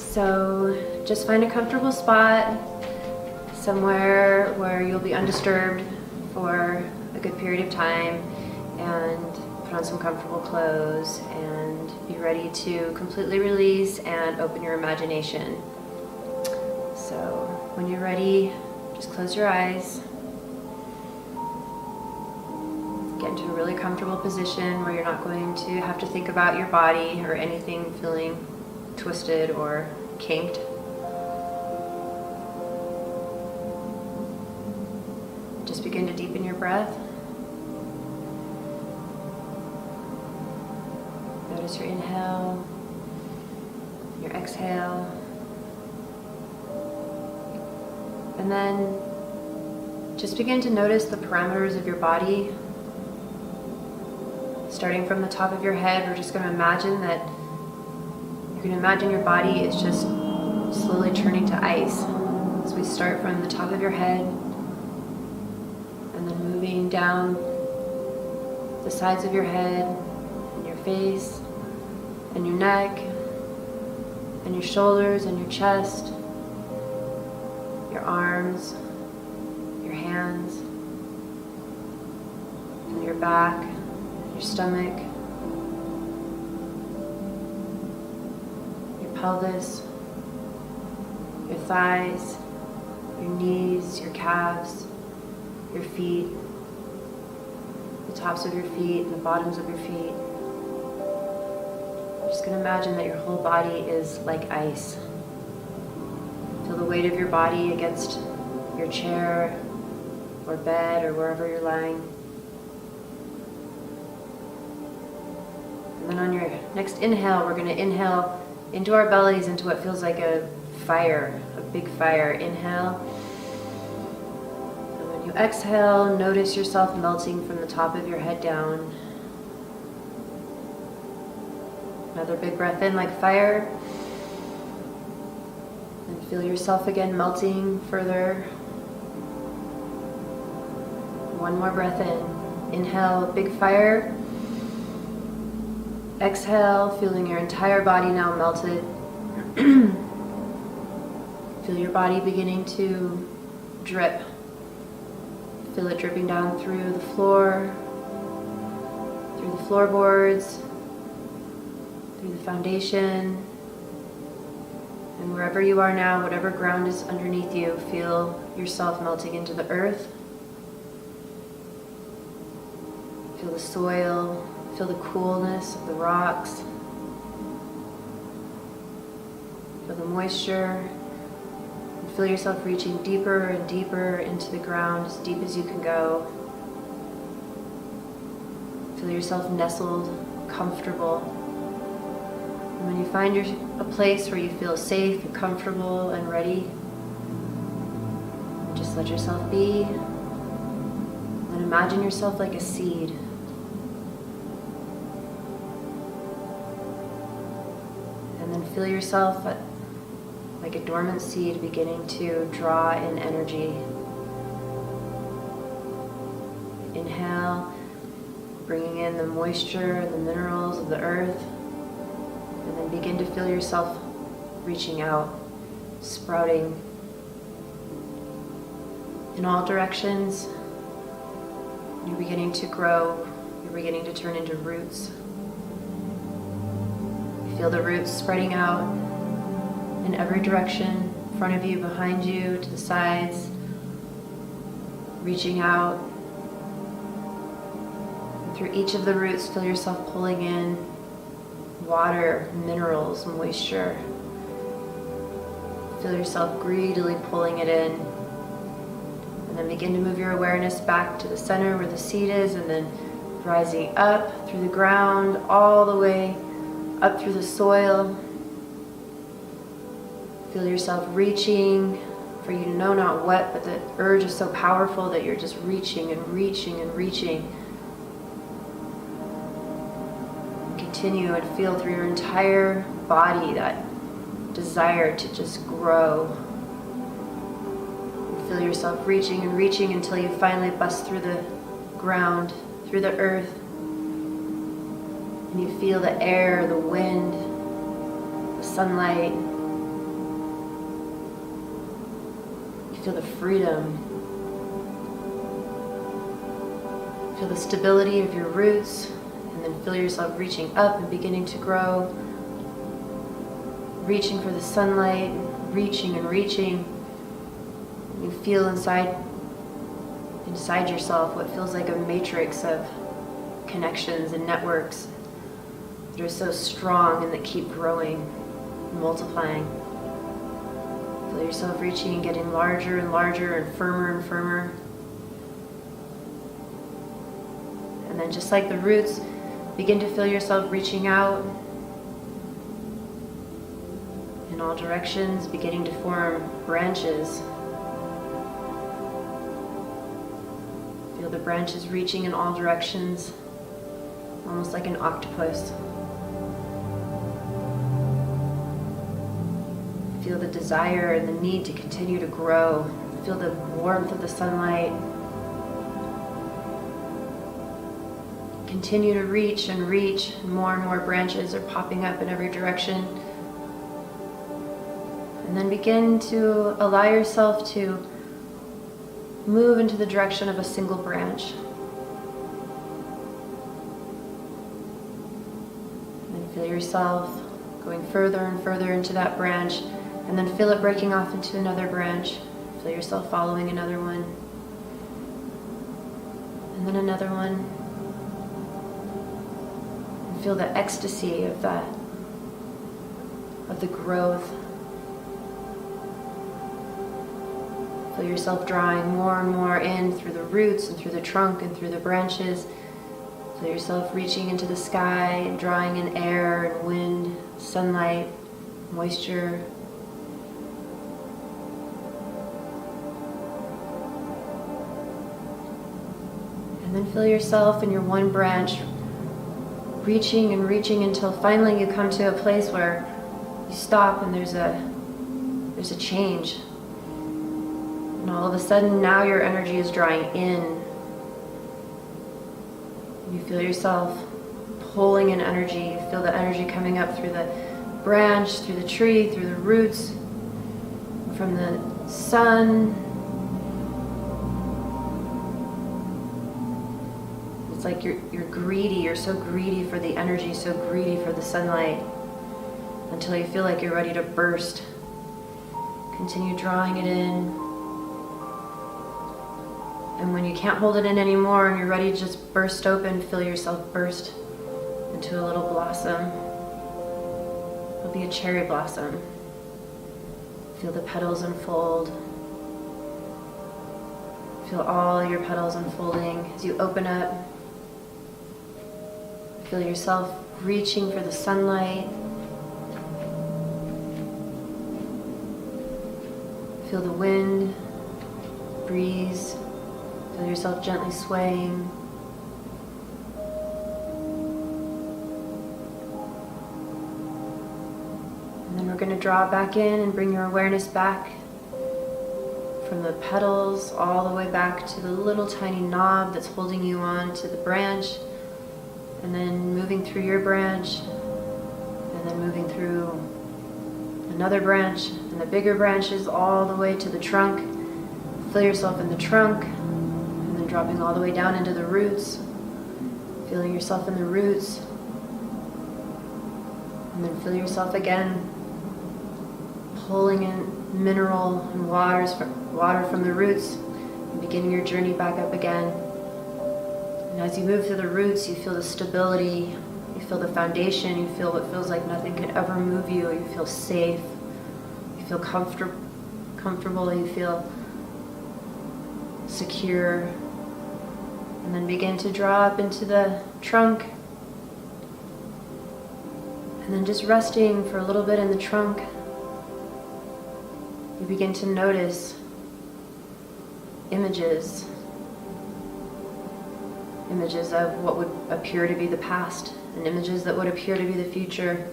So just find a comfortable spot, somewhere where you'll be undisturbed for a good period of time, and put on some comfortable clothes and be ready to completely release and open your imagination. So when you're ready, just close your eyes. Get into a really comfortable position where you're not going to have to think about your body or anything feeling twisted or kinked. Just begin to deepen your breath. Notice your inhale, your exhale, and then just begin to notice the parameters of your body. Starting from the top of your head, we're just going to imagine that you're going to imagine your body is just slowly turning to ice. So we start from the top of your head and then moving down the sides of your head and your face and your neck and your shoulders and your chest, your arms, your hands, and your back, your stomach, your pelvis, your thighs, your knees, your calves, your feet, the tops of your feet and the bottoms of your feet. You're just going to imagine that your whole body is like ice. Feel the weight of your body against your chair or bed or wherever you're lying. And then on your next inhale, we're going to inhale into our bellies into what feels like a fire, a big fire. Inhale. And when you exhale, notice yourself melting from the top of your head down. Another big breath in like fire. And feel yourself again melting further. One more breath in. Inhale, big fire. Exhale, feeling your entire body now melted. Feel your body beginning to drip. Feel it dripping down through the floor, through the floorboards, through the foundation, and wherever you are now, whatever ground is underneath you, feel yourself melting into the earth. Feel the soil. Feel the coolness of the rocks. Feel the moisture. And feel yourself reaching deeper and deeper into the ground, as deep as you can go. Feel yourself nestled, comfortable. And when you find a place where you feel safe and comfortable and ready, just let yourself be. And imagine yourself like a seed. And then feel yourself like a dormant seed beginning to draw in energy. Inhale, bringing in the moisture and the minerals of the earth. And then begin to feel yourself reaching out, sprouting in all directions. You're beginning to grow. You're beginning to turn into roots. Feel the roots spreading out in every direction, in front of you, behind you, to the sides, reaching out. And through each of the roots, feel yourself pulling in water, minerals, moisture. Feel yourself greedily pulling it in. And then begin to move your awareness back to the center where the seed is, and then rising up through the ground, all the way up through the soil. Feel yourself reaching for you to know not what, but the urge is so powerful that you're just reaching and reaching and reaching. Continue and feel through your entire body that desire to just grow. And feel yourself reaching and reaching until you finally bust through the ground, through the earth. And you feel the air, the wind, the sunlight, You feel the freedom. Feel the stability of your roots, and then feel yourself reaching up and beginning to grow. Reaching for the sunlight, reaching and reaching. You feel inside yourself what feels like a matrix of connections and networks that are so strong and that keep growing, multiplying. Feel yourself reaching and getting larger and larger and firmer. And then just like the roots, begin to feel yourself reaching out in all directions, beginning to form branches. Feel the branches reaching in all directions, almost like an octopus. Feel the desire and the need to continue to grow. Feel the warmth of the sunlight. Continue to reach and reach. More and more branches are popping up in every direction. And then begin to allow yourself to move into the direction of a single branch. And then feel yourself going further and further into that branch, and then feel it breaking off into another branch. Feel yourself following another one, and then another one. And feel the ecstasy of that, of the growth. Feel yourself drawing more and more in through the roots and through the trunk and through the branches. Feel yourself reaching into the sky and drawing in air and wind, sunlight, moisture. And then feel yourself in your one branch reaching and reaching until finally you come to a place where you stop and there's a change. And all of a sudden now your energy is drawing in. You feel yourself pulling in energy. You feel the energy coming up through the branch, through the tree, through the roots, from the sun. It's like you're greedy. You're so greedy for the energy, so greedy for the sunlight, until you feel like you're ready to burst. Continue drawing it in. And when you can't hold it in anymore and you're ready to just burst open, feel yourself burst into a little blossom. It'll be a cherry blossom. Feel the petals unfold. Feel all your petals unfolding as you open up. Feel yourself reaching for the sunlight. Feel the wind, breeze. Feel yourself gently swaying. And then we're going to draw back in and bring your awareness back from the petals all the way back to the little tiny knob that's holding you on to the branch, and then moving through your branch, and then moving through another branch and the bigger branches all the way to the trunk. Feel yourself in the trunk, dropping all the way down into the roots, feeling yourself in the roots, and then feel yourself again pulling in mineral and water from the roots, and beginning your journey back up again. And as you move through the roots, you feel the stability, you feel the foundation, you feel what feels like nothing could ever move you. You feel safe, you feel comfortable, you feel secure. And then begin to draw up into the trunk. And then just resting for a little bit in the trunk, you begin to notice images of what would appear to be the past, and images that would appear to be the future.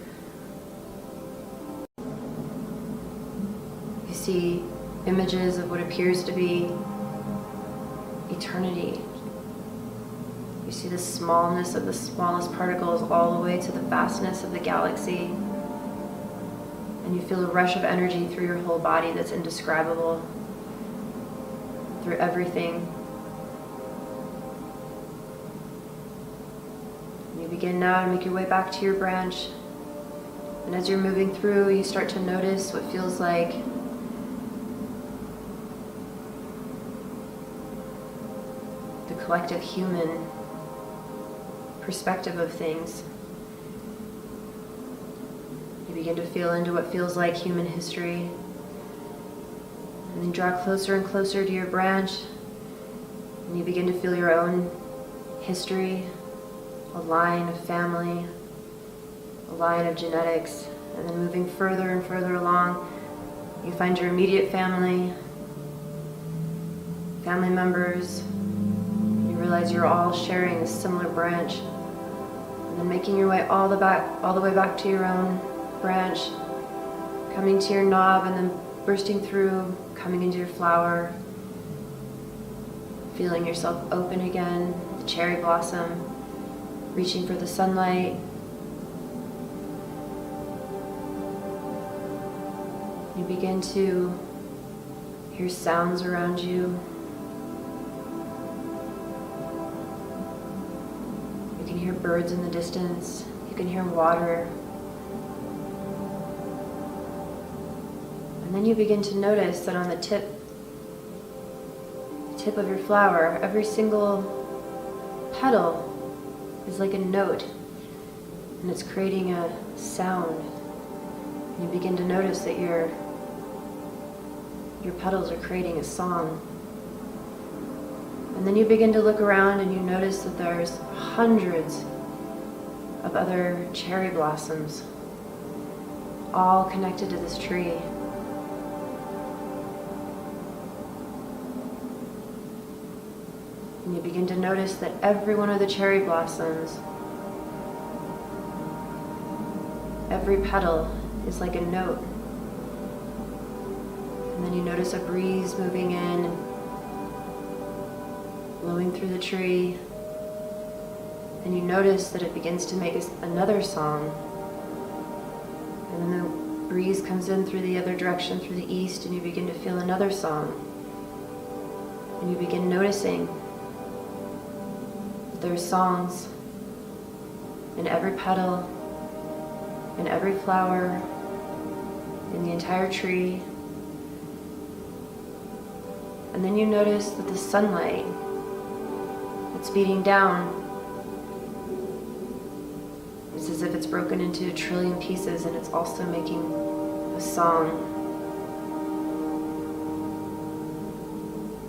You see images of what appears to be eternity. You see the smallness of the smallest particles all the way to the vastness of the galaxy. And you feel a rush of energy through your whole body that's indescribable. through everything. And you begin now to make your way back to your branch. And as you're moving through, you start to notice what feels like the collective human perspective of things. You begin to feel into what feels like human history. And then draw closer and closer to your branch. And you begin to feel your own history, a line of family, a line of genetics. And then moving further and further along, you find your immediate family members. You realize you're all sharing a similar branch. And then making your way all the way back to your own branch, coming to your knob and then bursting through, coming into your flower, feeling yourself open again, the cherry blossom, reaching for the sunlight. You begin to hear sounds around you. You can hear birds in the distance. You can hear water. And then you begin to notice that on the tip of your flower, every single petal is like a note, and it's creating a sound. You begin to notice that your petals are creating a song. And then you begin to look around and you notice that there's hundreds of other cherry blossoms, all connected to this tree. And you begin to notice that every one of the cherry blossoms, every petal is like a note. And then you notice a breeze moving in, blowing through the tree. And you notice that it begins to make another song. And then the breeze comes in through the other direction, through the east, and you begin to feel another song. And you begin noticing that there are songs in every petal, in every flower, in the entire tree. And then you notice that the sunlight that's beating down, it's as if it's broken into a trillion pieces and it's also making a song.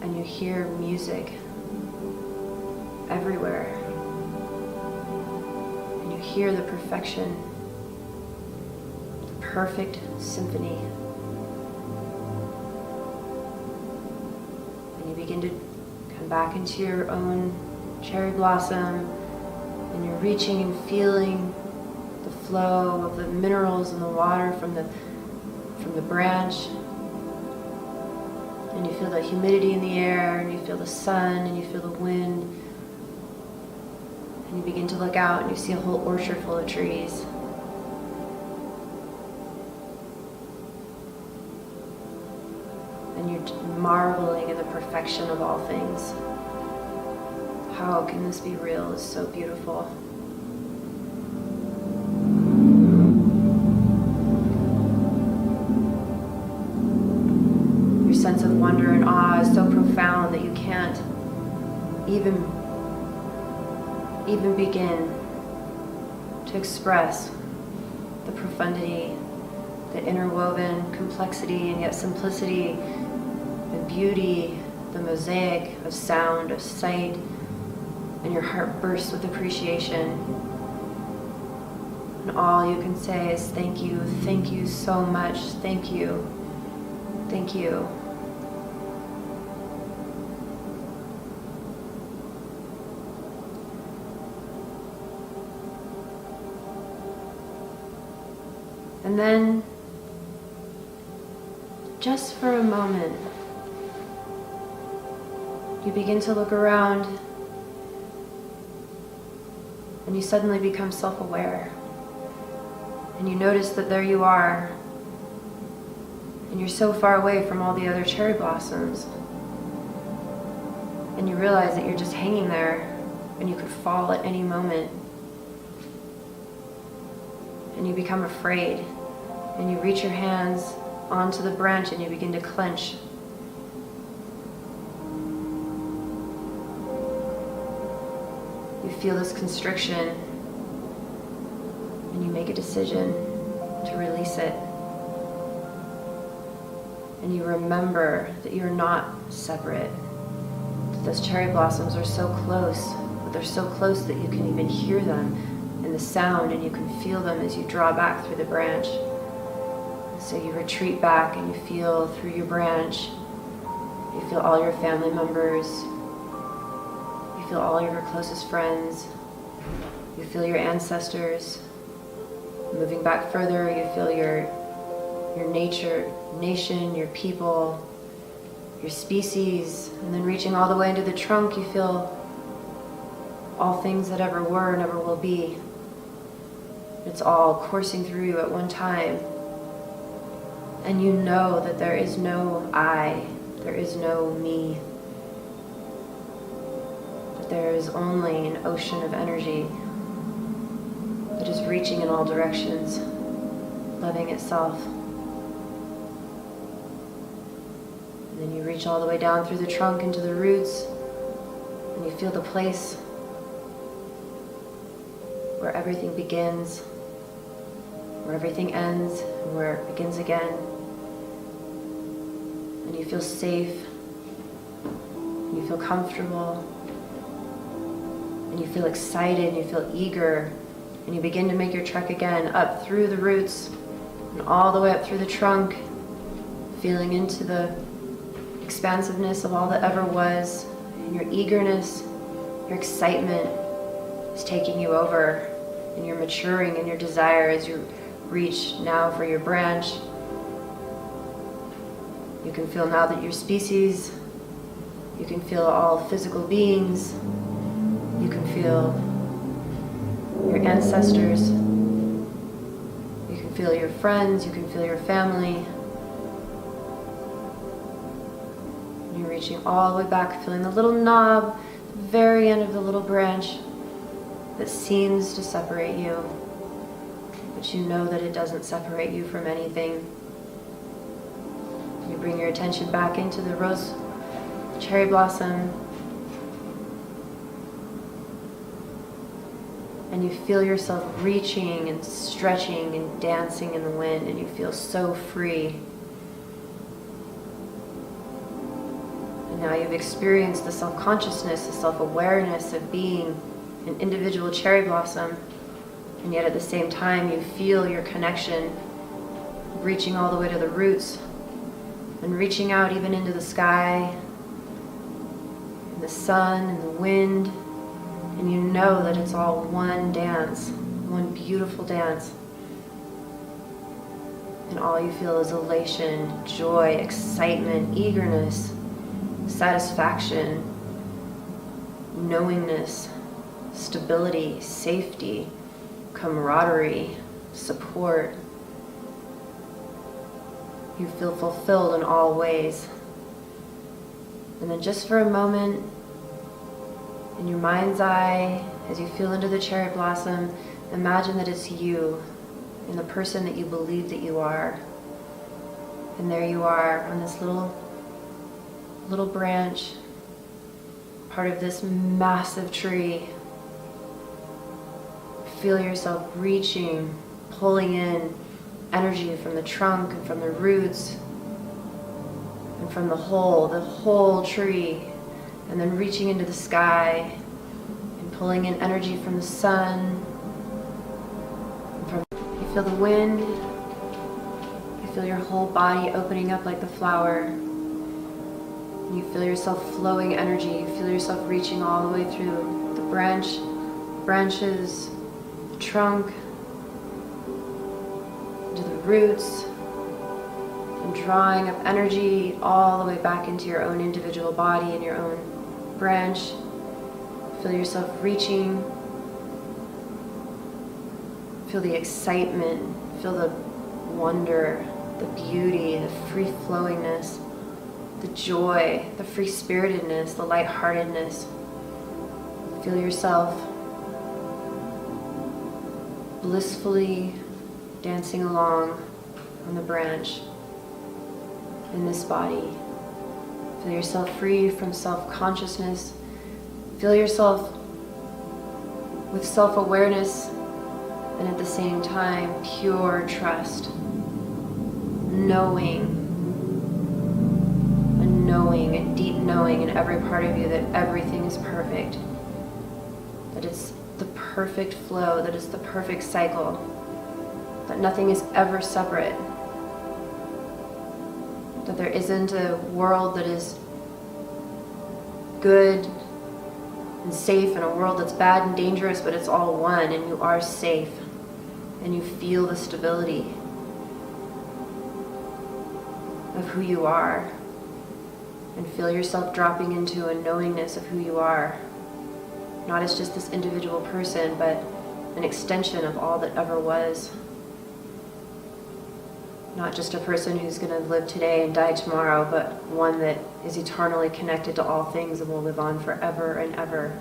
And you hear music everywhere. And you hear the perfection, the perfect symphony. And you begin to come back into your own cherry blossom, and you're reaching and feeling the flow of the minerals and the water from the branch. And you feel the humidity in the air, and you feel the sun, and you feel the wind. And you begin to look out and you see a whole orchard full of trees. And you're marveling in the perfection of all things. How can this be real? It's so beautiful. Your sense of wonder and awe is so profound that you can't even begin to express the profundity, the interwoven complexity and yet simplicity, the beauty, the mosaic of sound, of sight, and your heart bursts with appreciation. And all you can say is thank you so much, thank you, thank you. And then, just for a moment, you begin to look around and you suddenly become self-aware. And you notice that there you are, and you're so far away from all the other cherry blossoms. And you realize that you're just hanging there and you could fall at any moment. And you become afraid. And you reach your hands onto the branch and you begin to clench. You feel this constriction and you make a decision to release it. And you remember that you're not separate. That those cherry blossoms are so close, but they're so close that you can even hear them in the sound, and you can feel them as you draw back through the branch. So you retreat back and you feel through your branch. You feel all your family members. You feel all of your closest friends. You feel your ancestors. Moving back further, you feel your nation, your people, your species, and then reaching all the way into the trunk, you feel all things that ever were and ever will be. It's all coursing through you at one time. And you know that there is no I, there is no me. That there is only an ocean of energy that is reaching in all directions, loving itself. And then you reach all the way down through the trunk into the roots, and you feel the place where everything begins, where everything ends, and where it begins again. And you feel safe, and you feel comfortable, and you feel excited, and you feel eager, and you begin to make your trek again up through the roots and all the way up through the trunk, feeling into the expansiveness of all that ever was, and your eagerness, your excitement is taking you over, and you're maturing in your desire as you reach now for your branch. You can feel now that your species, you can feel all physical beings, you can feel your ancestors, you can feel your friends, you can feel your family. You're reaching all the way back, feeling the little knob, the very end of the little branch that seems to separate you, but you know that it doesn't separate you from anything. You bring your attention back into the rose cherry blossom, and you feel yourself reaching and stretching and dancing in the wind, and you feel so free. And now you've experienced the self-consciousness, the self-awareness of being an individual cherry blossom, and yet at the same time you feel your connection reaching all the way to the roots and reaching out even into the sky and the sun and the wind, and you know that it's all one dance, one beautiful dance. And all you feel is elation, joy, excitement, eagerness, satisfaction, knowingness, stability, safety, camaraderie, support. You feel fulfilled in all ways. And then just for a moment, in your mind's eye, as you feel into the cherry blossom, imagine that it's you and the person that you believe that you are. And there you are on this little branch, part of this massive tree. Feel yourself reaching, pulling in energy from the trunk and from the roots and from the whole tree, and then reaching into the sky and pulling in energy from the sun. You feel the wind, you feel your whole body opening up like the flower. You feel yourself flowing energy, you feel yourself reaching all the way through the branches, the trunk, into the roots, and drawing up energy all the way back into your own individual body and your own branch. Feel yourself reaching, feel the excitement, feel the wonder, the beauty, the free-flowingness the joy, the free-spiritedness, the lightheartedness. Feel yourself blissfully dancing along on the branch in this body. Feel yourself free from self-consciousness. Feel yourself with self-awareness and at the same time pure trust. A deep knowing in every part of you that everything is perfect. That it's the perfect flow, that it's the perfect cycle. That nothing is ever separate. That there isn't a world that is good and safe and a world that's bad and dangerous, but it's all one, and you are safe and you feel the stability of who you are, and feel yourself dropping into a knowingness of who you are, not as just this individual person, but an extension of all that ever was. Not just a person who's going to live today and die tomorrow, but one that is eternally connected to all things and will live on forever and ever.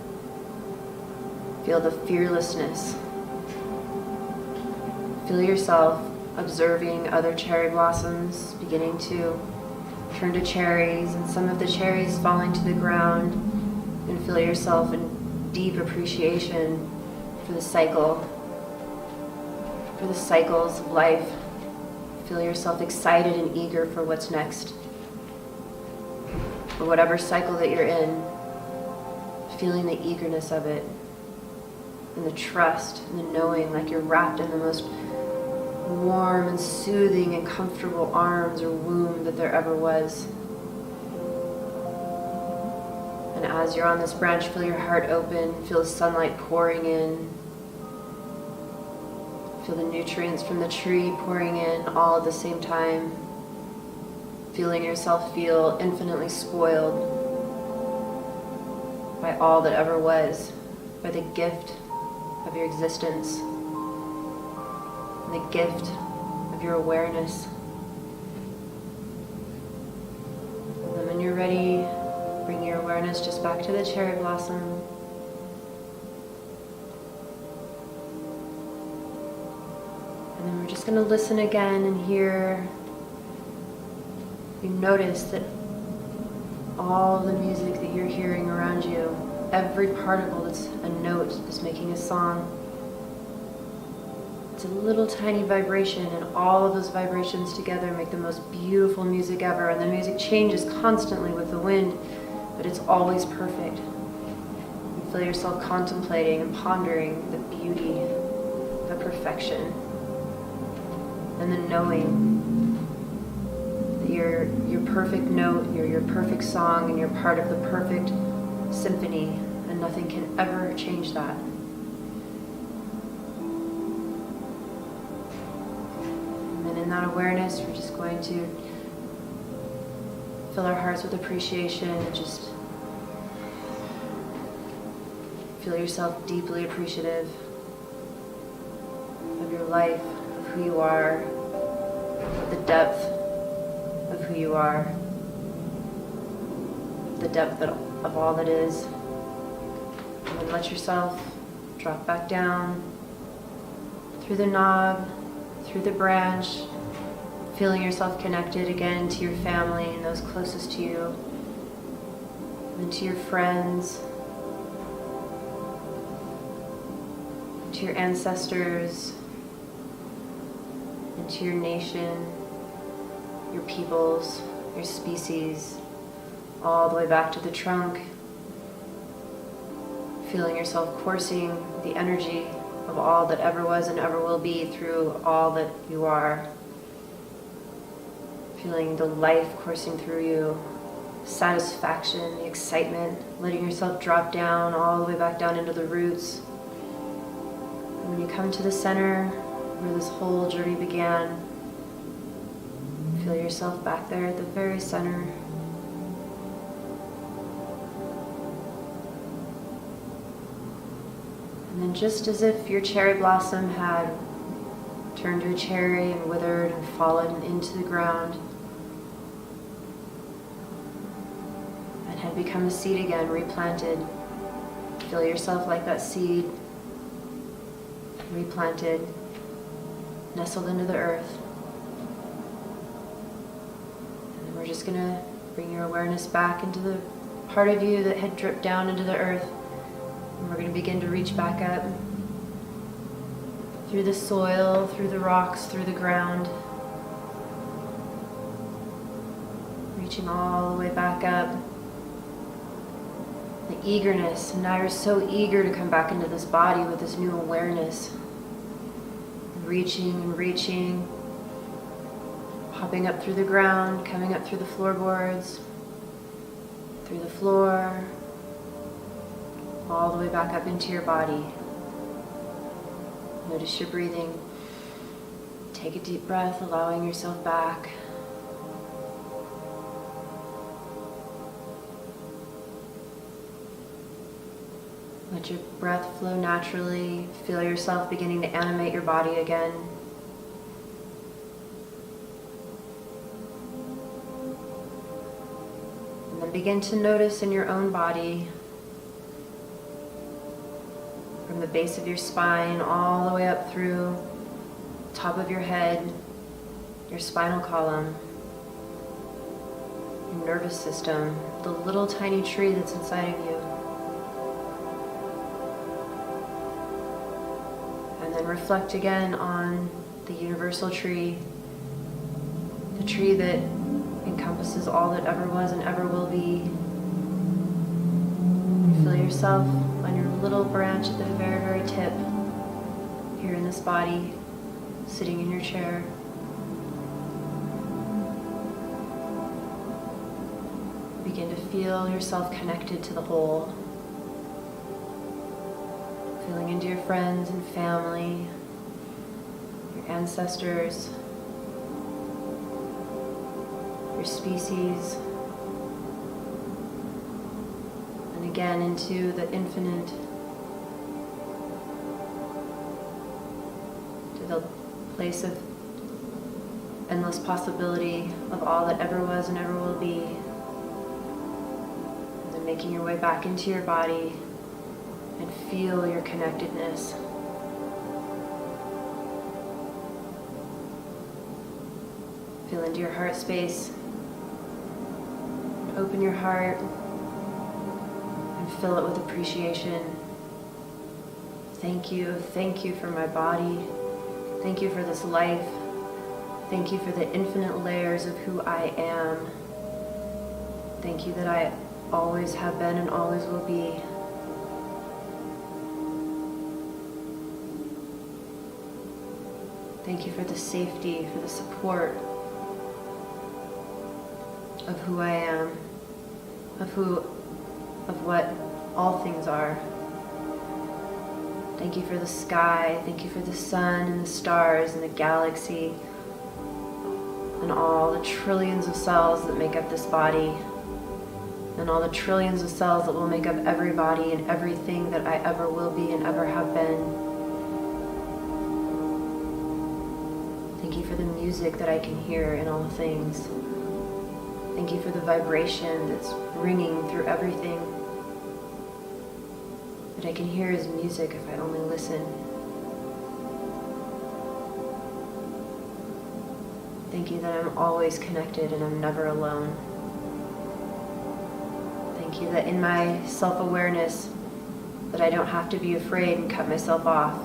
Feel the fearlessness. Feel yourself observing other cherry blossoms beginning to turn to cherries, and some of the cherries falling to the ground, and feel yourself in deep appreciation for the cycle, for the cycles of life. Feel yourself excited and eager for what's next. For whatever cycle that you're in, feeling the eagerness of it, and the trust, and the knowing, like you're wrapped in the most warm and soothing and comfortable arms or womb that there ever was. And as you're on this branch, feel your heart open, feel the sunlight pouring in, feel the nutrients from the tree pouring in all at the same time, feeling yourself feel infinitely spoiled by all that ever was, by the gift of your existence, and the gift of your awareness. And then when you're ready, bring your awareness just back to the cherry blossom. And then we're just going to listen again and hear. You notice that all the music that you're hearing around you, every particle that's a note is making a song. It's a little tiny vibration, and all of those vibrations together make the most beautiful music ever. And the music changes constantly with the wind, but it's always perfect. You feel yourself contemplating and pondering the beauty, the perfection, and the knowing that you're your perfect note, you're your perfect song, and you're part of the perfect symphony, and nothing can ever change that. In that awareness, we're just going to fill our hearts with appreciation and just feel yourself deeply appreciative of your life, of who you are, of the depth of who you are, the depth of all that is. And then let yourself drop back down through the knob, through the branch, feeling yourself connected again to your family and those closest to you, and to your friends, to your ancestors, and to your nation, your peoples, your species, all the way back to the trunk, feeling yourself coursing the energy of all that ever was and ever will be through all that you are. Feeling the life coursing through you, satisfaction, the excitement, letting yourself drop down all the way back down into the roots. And when you come to the center where this whole journey began, feel yourself back there at the very center. And then just as if your cherry blossom had turned to a cherry and withered and fallen into the ground, and become a seed again, replanted. Feel yourself like that seed, replanted, nestled into the earth. And then we're just going to bring your awareness back into the part of you that had dripped down into the earth. And we're going to begin to reach back up through the soil, through the rocks, through the ground. Reaching all the way back up. The eagerness. Now you're so eager to come back into this body with this new awareness. Reaching and reaching. Hopping up through the ground, coming up through the floorboards, through the floor, all the way back up into your body. Notice your breathing. Take a deep breath, allowing yourself back. Let your breath flow naturally. Feel yourself beginning to animate your body again. And then begin to notice in your own body, from the base of your spine all the way up through the top of your head, your spinal column, your nervous system, the little tiny tree that's inside of you. And then reflect again on the universal tree, the tree that encompasses all that ever was and ever will be. Feel yourself on your little branch at the very, very tip, here in this body, sitting in your chair. Begin to feel yourself connected to the whole. Feeling into your friends and family, your ancestors, your species, and again into the infinite, to the place of endless possibility of all that ever was and ever will be. And then making your way back into your body and feel your connectedness. Feel into your heart space. Open your heart and fill it with appreciation. Thank you for my body. Thank you for this life. Thank you for the infinite layers of who I am. Thank you that I always have been and always will be. Thank you for the safety, for the support of who I am, of what all things are. Thank you for the sky. Thank you for the sun and the stars and the galaxy and all the trillions of cells that make up this body and all the trillions of cells that will make up every body and everything that I ever will be and ever have been. Thank you for the music that I can hear in all things. Thank you for the vibration that's ringing through everything. That I can hear as music if I only listen. Thank you that I'm always connected and I'm never alone. Thank you that in my self-awareness that I don't have to be afraid and cut myself off,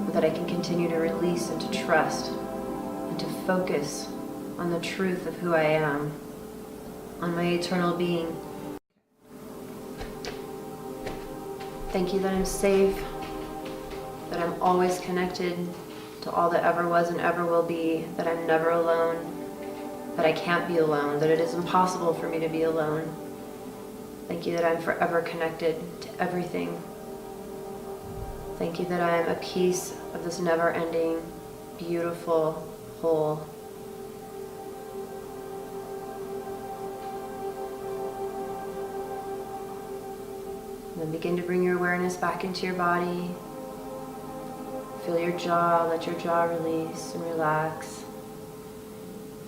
but that I can continue to release and to trust and to focus on the truth of who I am, on my eternal being. Thank you that I'm safe, that I'm always connected to all that ever was and ever will be, that I'm never alone, that I can't be alone, that it is impossible for me to be alone. Thank you that I'm forever connected to everything. Thank you that I am a piece of this never-ending, beautiful whole. And then begin to bring your awareness back into your body. Feel your jaw, let your jaw release and relax.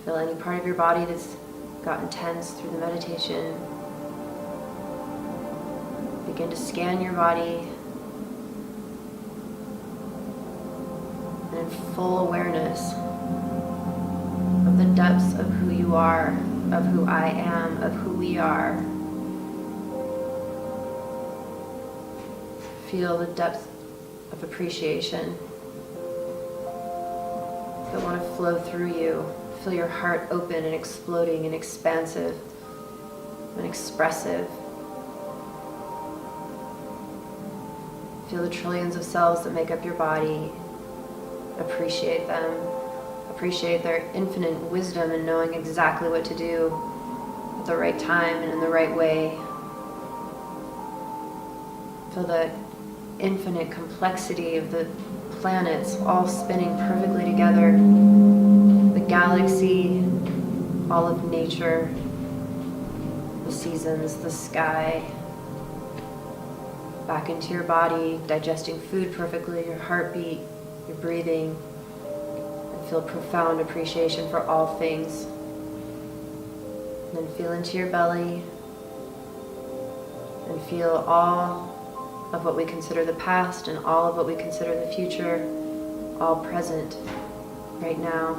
Feel any part of your body that's gotten tense through the meditation. Begin to scan your body. And in full awareness of the depths of who you are, of who I am, of who we are. Feel the depth of appreciation that want to flow through you. Feel your heart open and exploding and expansive and expressive. Feel the trillions of cells that make up your body. Appreciate them. Appreciate their infinite wisdom in knowing exactly what to do at the right time and in the right way. Feel the infinite complexity of the planets all spinning perfectly together. The galaxy, all of nature, the seasons, the sky. Back into your body, digesting food perfectly, your heartbeat, your breathing, and feel profound appreciation for all things. And then feel into your belly and feel all of what we consider the past and all of what we consider the future, all present right now,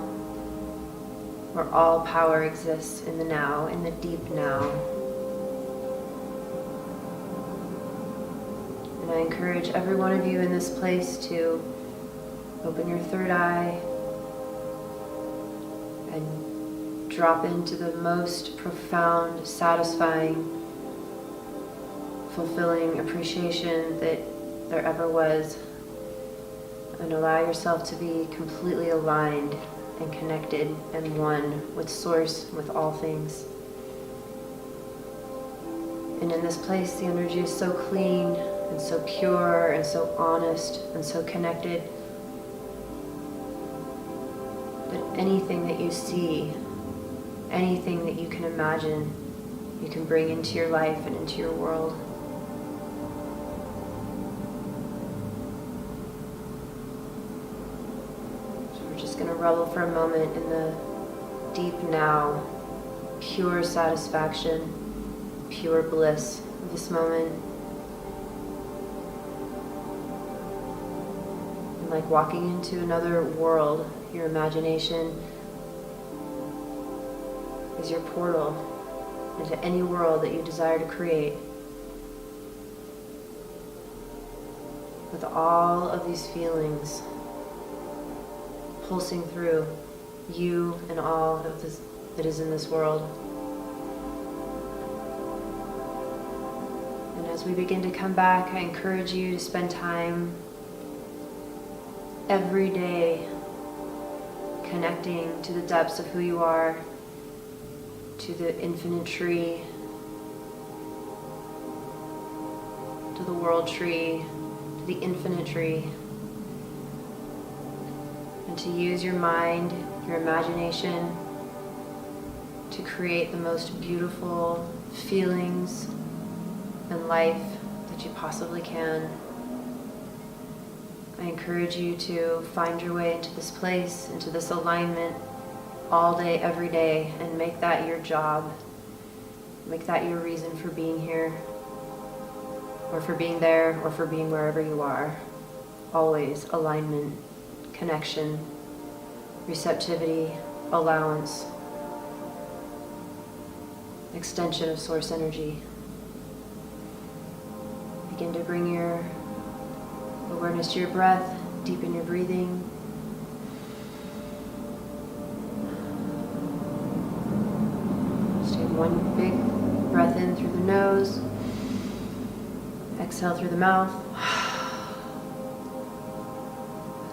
where all power exists in the now, in the deep now. And I encourage every one of you in this place to open your third eye and drop into the most profound, satisfying, fulfilling appreciation that there ever was. And allow yourself to be completely aligned and connected and one with Source, with all things. And in this place, the energy is so clean and so pure and so honest and so connected that anything that you see, anything that you can imagine, you can bring into your life and into your world. So we're just going to revel for a moment in the deep now, pure satisfaction, pure bliss of this moment. And like walking into another world, your imagination is your portal into any world that you desire to create. With all of these feelings pulsing through you and all of this that is in this world. And as we begin to come back, I encourage you to spend time every day connecting to the depths of who you are, to the infinite tree, to the world tree, to the infinite tree, and to use your mind, your imagination, to create the most beautiful feelings and life that you possibly can. I encourage you to find your way into this place, into this alignment, all day, every day, and make that your job. Make that your reason for being here, or for being there, or for being wherever you are. Always alignment, connection, receptivity, allowance, extension of source energy. Begin to bring your awareness to your breath, deepen your breathing. Just take one big breath in through the nose, exhale through the mouth.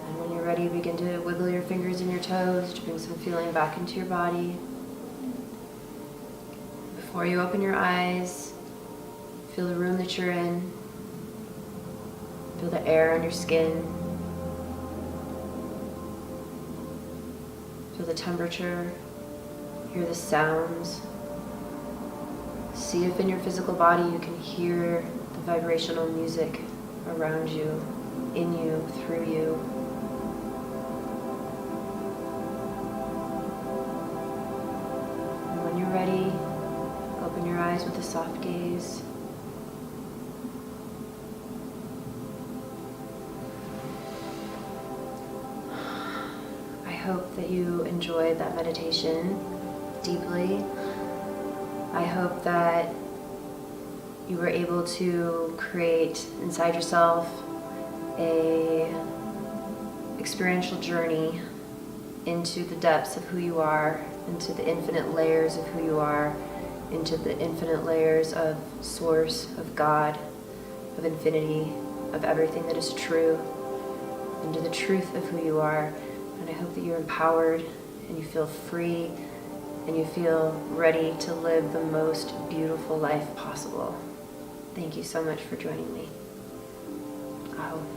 And when you're ready, begin to wiggle your fingers and your toes to bring some feeling back into your body. Before you open your eyes, feel the room that you're in. Feel the air on your skin. Feel the temperature. Hear the sounds. See if in your physical body you can hear the vibrational music around you, in you, through you. And when you're ready, open your eyes with a soft gaze. hope that you enjoyed that meditation deeply. I hope that you were able to create inside yourself a experiential journey into the depths of who you are, into the infinite layers of who you are, into the infinite layers of source, of God, of infinity, of everything that is true, into the truth of who you are. And I hope that you're empowered and you feel free and you feel ready to live the most beautiful life possible. Thank you so much for joining me. Aho.